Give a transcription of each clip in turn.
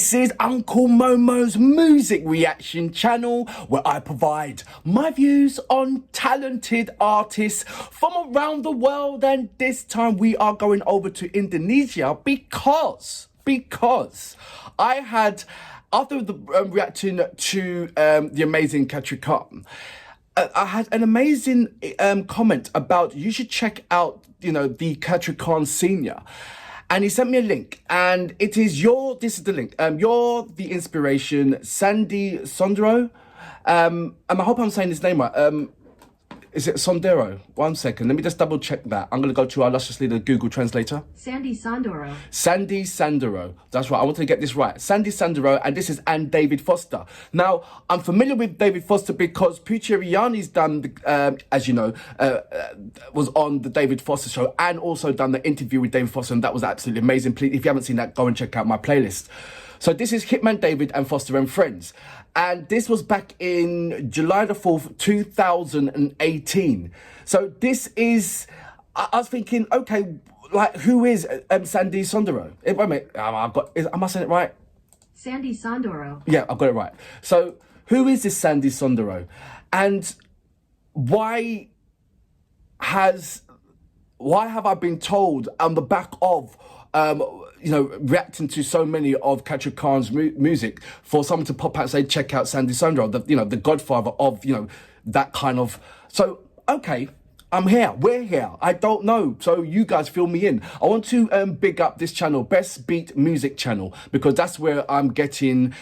This is Uncle Momo's music reaction channel where I provide my views on talented artists from around the world, and this time we are going over to Indonesia because I had, after the reacting to the amazing Katri Khan, I had an amazing comment about you should check out, the Katri Khan Senior. And he sent me a link, and it is this is the link. You're the inspiration, Sandhy Sondoro. And I hope I'm saying his name right. Is it Sondoro? 1 second, let me just double check that. I'm gonna go to our illustriously the Google translator. Sandhy Sondoro. Sandhy Sondoro. That's right, I wanted to get this right. Sandhy Sondoro, and this is David Foster. Now, I'm familiar with David Foster because Pucciariani's done, as you know, was on the David Foster show and also done the interview with David Foster, and that was absolutely amazing. Please, if you haven't seen that, go and check out my playlist. So this is Hitman David and Foster and Friends. And this was back in July the 4th, 2018. So this is, I was thinking, okay, like, who is Sandhy Sondoro? Wait a minute, am I saying it right? Sandhy Sondoro. Yeah, I've got it right. So who is this Sandhy Sondoro? And why have I been told on the back of reacting to so many of Katri Khan's music, for someone to pop out and say, check out Sandhy Sondoro, the godfather of, that kind of, so, okay, I'm here, we're here, I don't know, so you guys fill me in. I want to big up this channel, Best Beat Music channel, because that's where I'm getting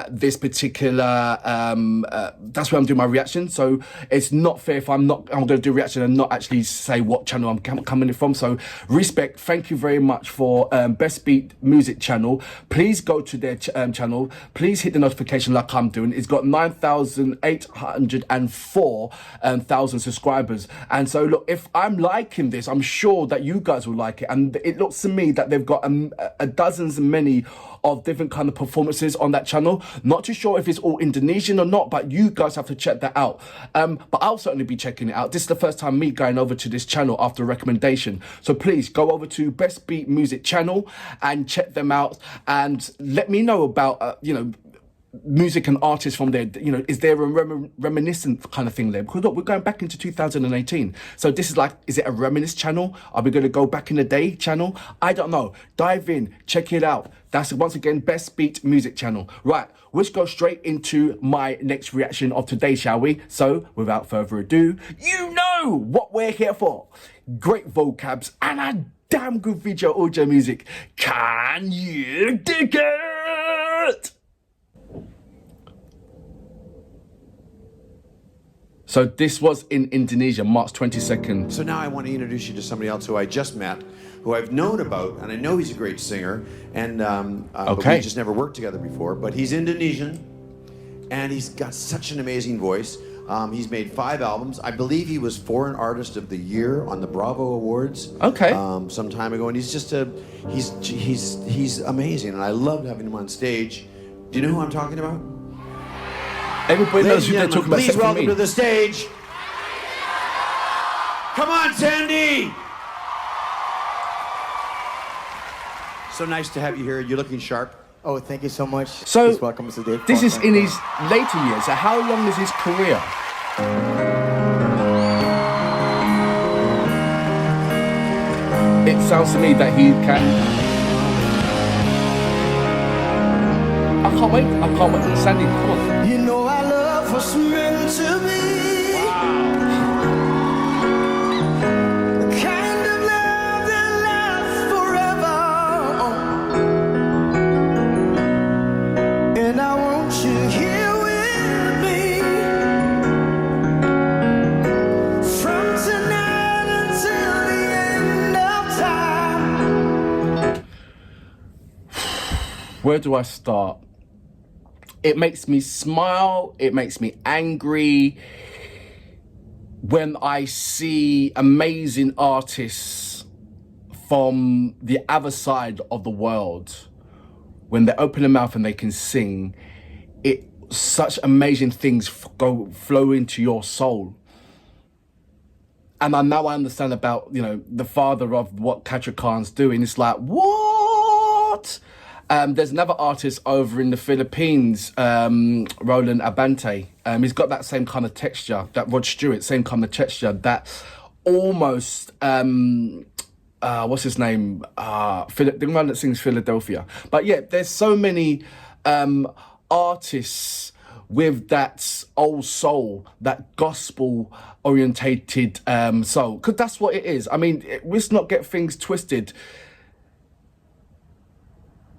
this particular, that's where I'm doing my reaction. So it's not fair if I'm going to do a reaction and not actually say what channel I'm coming from. So respect, thank you very much for Best Beat Music channel. Please go to their channel, please hit the notification like I'm doing. It's got 9,804 thousand subscribers. And so, look, if I'm liking this, I'm sure that you guys will like it. And it looks to me that they've got dozens and many of different kind of performances on that channel. Not too sure if it's all Indonesian or not, but you guys have to check that out. But I'll certainly be checking it out. This is the first time me going over to this channel after a recommendation. So please go over to Best Beat Music channel and check them out. And let me know about, music and artists from there. Is there a reminiscent kind of thing there? Because look, we're going back into 2018. So this is like, is it a reminisce channel? Are we going to go back in the day channel? I don't know. Dive in, check it out. That's once again Best Beat Music channel. Right, let's go straight into my next reaction of today, shall we? So without further ado, you know what we're here for. Great vocabs and a damn good video audio music. Can you dig it? So this was in Indonesia, March 22nd. So now I want to introduce you to somebody else who I just met, who I've known about, and I know he's a great singer, and but we just never worked together before, but he's Indonesian, and he's got such an amazing voice. He's made 5 albums. I believe he was Foreign Artist of the Year on the Bravo Awards. Okay. Some time ago, and he's just he's amazing, and I loved having him on stage. Do you know who I'm talking about? Everybody knows who they're talking about. Please welcome to the stage. Come on, Sandhy. So nice to have you here. You're looking sharp. Oh, thank you so much. So please welcome Mr. Dave. This is in his later years. So how long is his career? It sounds to me that he can. I can't wait for Sandhy. Come on. You know our love was meant to be the kind of love that lasts forever. And I want you here with me from tonight until the end of time. Where do I start? It makes me smile, it makes me angry when I see amazing artists from the other side of the world. When they open their mouth and they can sing, such amazing things flow into your soul. And now I understand about, the father of what Katri Khan's doing. It's like, what? There's another artist over in the Philippines, Roland Abante. He's got that same kind of texture, that Rod Stewart, same kind of texture, that almost, what's his name? The one that sings Philadelphia. But yeah, there's so many artists with that old soul, that gospel orientated soul, because that's what it is. I mean, let's not get things twisted.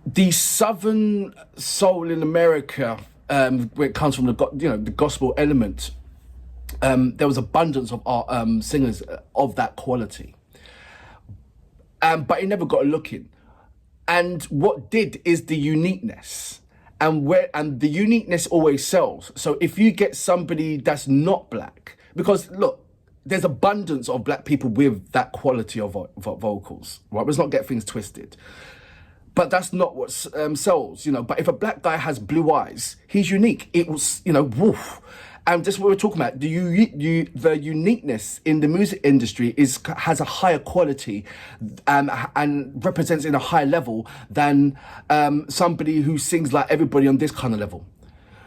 The Southern soul in America, where it comes from the gospel element, there was abundance of singers of that quality, but it never got a look in. And what did is the uniqueness, and the uniqueness always sells. So if you get somebody that's not black, because look, there's abundance of black people with that quality of vocals, right? Let's not get things twisted. But that's not what sells, But if a black guy has blue eyes, he's unique. It was, woof. And just what we're talking about, the uniqueness in the music industry has a higher quality and represents in a higher level than somebody who sings like everybody on this kind of level.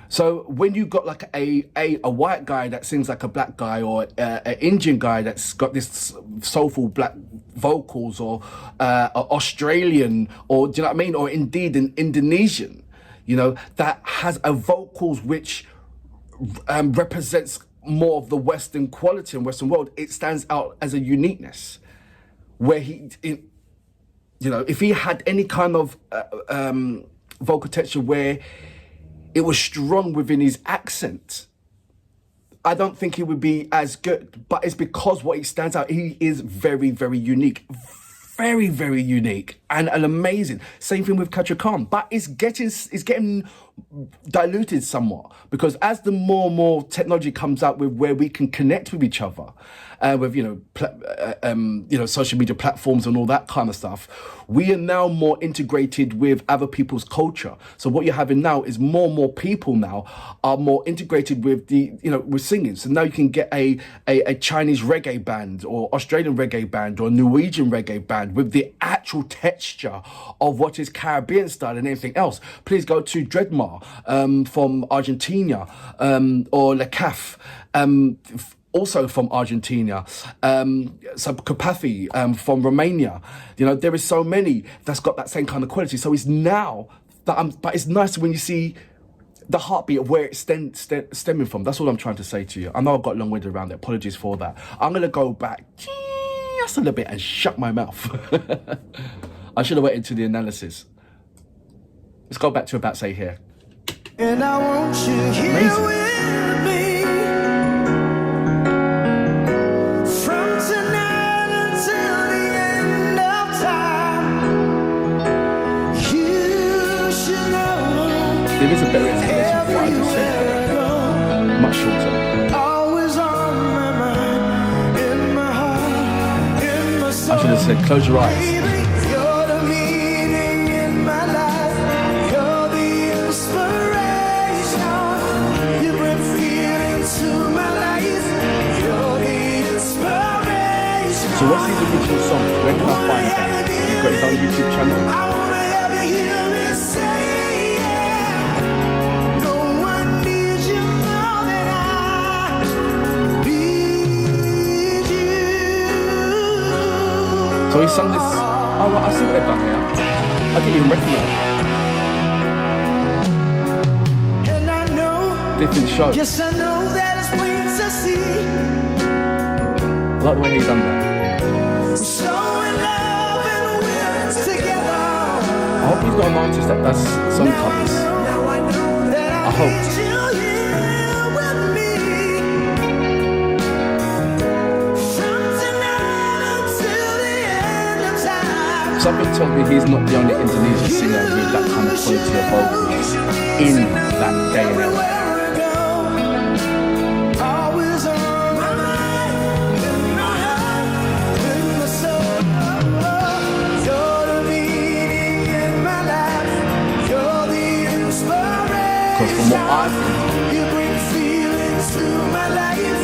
So when you got like a white guy that sings like a black guy, or an Indian guy that's got this soulful black vocals, or Australian, or do you know what I mean? Or indeed an Indonesian, that has a vocals which represents more of the Western quality and Western world, it stands out as a uniqueness. Where if he had any kind of vocal texture where it was strong within his accent, I don't think it would be as good. But it's because what he stands out, he is very, very unique. Very, very unique and amazing. Same thing with Katra Khan, but it's getting diluted somewhat, because as the more and more technology comes out with where we can connect with each other, with social media platforms and all that kind of stuff, we are now more integrated with other people's culture. So what you're having now is more and more people now are more integrated with with singing. So now you can get a Chinese reggae band, or Australian reggae band, or Norwegian reggae band with the actual texture of what is Caribbean style and anything else. Please go to Dreadmar from Argentina, or Le Caf, also from Argentina, Subcapathi from Romania. There is so many that's got that same kind of quality. So it's now that but it's nice when you see the heartbeat of where it's stemming from. That's all I'm trying to say to you. I know I've got long-winded around it. Apologies for that. I'm going to go back just a little bit and shut my mouth. I should have waited to the analysis. Let's go back to About Say here. And I want you here with me from tonight until the end of time. You should know there is a better explanation for what I just said. Much shorter. always on my mind, in my heart, in my soul. I should have said, close your eyes. You're the meaning in my life. You're the inspiration. You bring feeling to my life. You're the inspiration. So what's his original song? Where can I find that? You've got his own YouTube channel? I wanna have you hear me say, yeah. No one needs you more than I need you. So he sung this. Oh, right, I see what they've done here. I didn't even recognise. And I know, Different show. yes, I know that it's plain to see. I like the way he's done that. So in love and we're together. I hope he's got an artist that does song covers. Now I know that I hope. need you here with me. From tonight until the end of time. Something told me he's not the only Indonesian singer with that kind of quality of vocals in that day and age. Everywhere I go, always on my mind, in my heart, in my soul. You're the meaning in my life. You're the inspiration. Because from what I've You bring feelings to my life.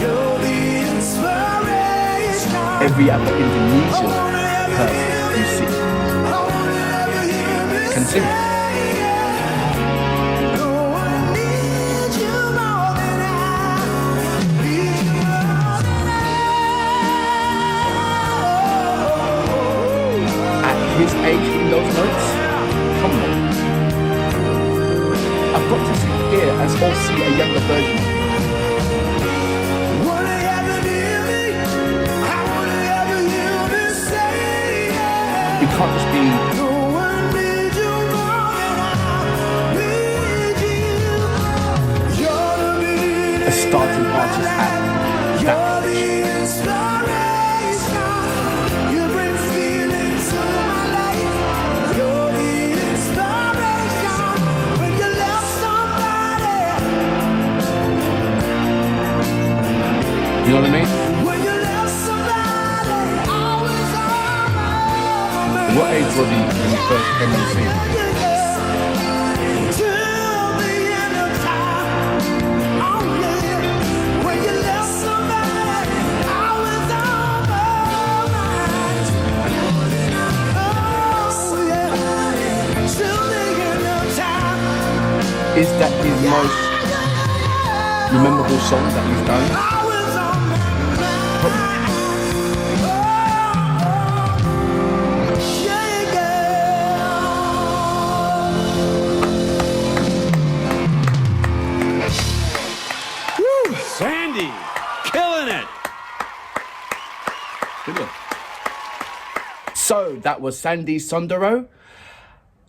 You're the inspiration. every other Indonesian person you see, can sing. At his age, in those notes, come on. I've got to sit here and all see a younger version. You can't just be a starting artist at that age. You know what I mean? What age was he when he first came on the scene? Is that his most memorable song that he's done? Sandy, killing it. Brilliant. So that was Sandhy Sondoro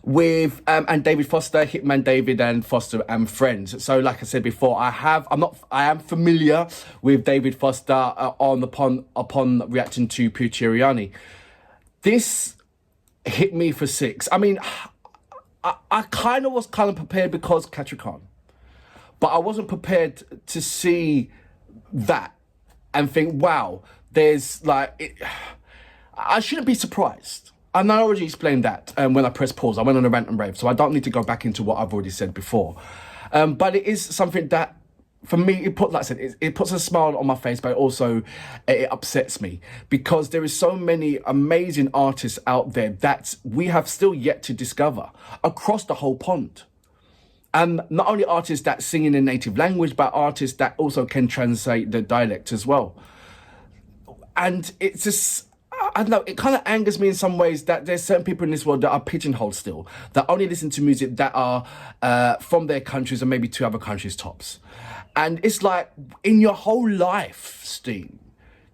with and David Foster, Hitman David and Foster and Friends. So like I said before, I am familiar with David Foster upon reacting to Pucciariani. This hit me for 6. I mean, I kind of was prepared because Katri Khan, but I wasn't prepared to see that and think, wow, there's I shouldn't be surprised. And I already explained that when I pressed pause. I went on a rant and rave, so I don't need to go back into what I've already said before. But it is something that, for me, it puts a smile on my face, but also it upsets me because there is so many amazing artists out there that we have still yet to discover across the whole pond. And not only artists that sing in their native language, but artists that also can translate the dialect as well. And it's just, I don't know, it kind of angers me in some ways that there's certain people in this world that are pigeonholed still, that only listen to music that are from their countries and maybe 2 other countries tops. And it's like, in your whole life, Steve, do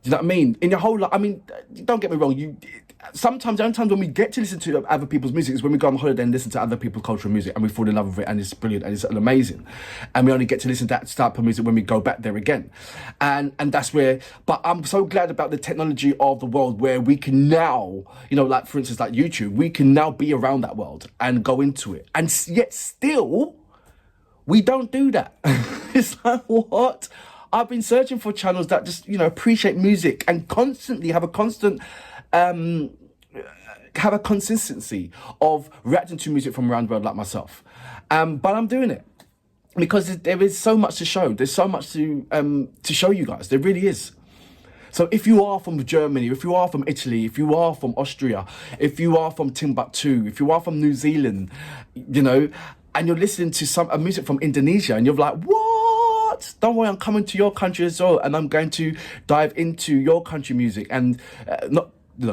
you know what I mean? In your whole life, I mean, don't get me wrong, sometimes the only times when we get to listen to other people's music is when we go on holiday and listen to other people's cultural music and we fall in love with it and it's brilliant and it's amazing. And we only get to listen to that type of music when we go back there again. And that's where, but I'm so glad about the technology of the world where we can now, like for instance, like YouTube, we can now be around that world and go into it. And yet still, we don't do that. It's like, what? I've been searching for channels that just, appreciate music and constantly have a consistency of reacting to music from around the world like myself. But I'm doing it because there is so much to show. There's so much to show you guys. There really is. So if you are from Germany, if you are from Italy, if you are from Austria, if you are from Timbuktu, if you are from New Zealand, and you're listening to some music from Indonesia and you're like, what? Don't worry, I'm coming to your country as well. And I'm going to dive into your country music and not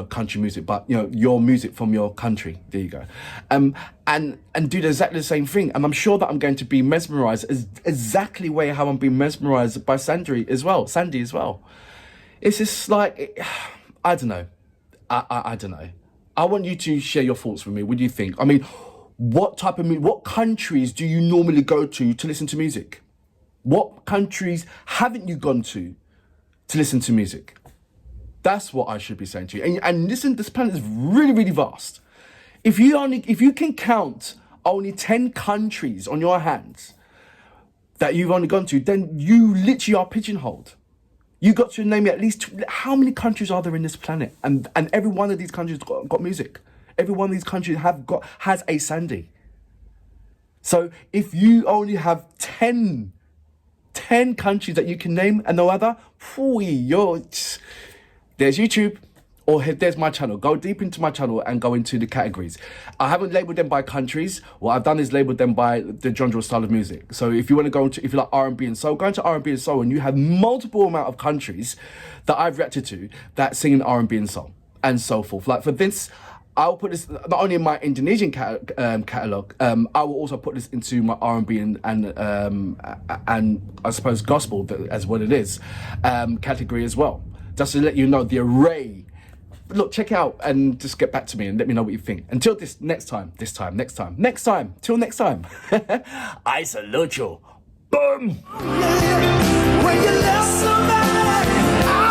country music, but your music from your country. There you go. And do exactly the same thing. And I'm sure that I'm going to be mesmerized exactly how I'm being mesmerized by Sandhy as well. It's just like, I don't know. I don't know. I want you to share your thoughts with me. What do you think? I mean, what type of music, what countries do you normally go to listen to music? What countries haven't you gone to listen to music? That's what I should be saying to you. And listen, this planet is really, really vast. If you can count only 10 countries on your hands that you've only gone to, then you literally are pigeonholed. You got to name me at least how many countries are there in this planet? And every one of these countries got music. Every one of these countries has a Sandhy. So if you only have 10 countries that you can name and no other, there's YouTube. or there's my channel. Go deep into my channel and go into the categories. I haven't labeled them by countries. What I've done is labeled them by the genre style of music. So if you want to go into, if you like R&B and soul, go into R&B and soul, and you have multiple amount of countries that I've reacted to that sing R&B and soul and so forth. Like for this, I'll put this not only in my Indonesian catalog. I will also put this into my R&B and I suppose gospel, as what it is, category as well. Just to let you know the array. Look, check it out and just get back to me and let me know what you think. Until next time. Till next time. I salute you. Boom. When you love somebody,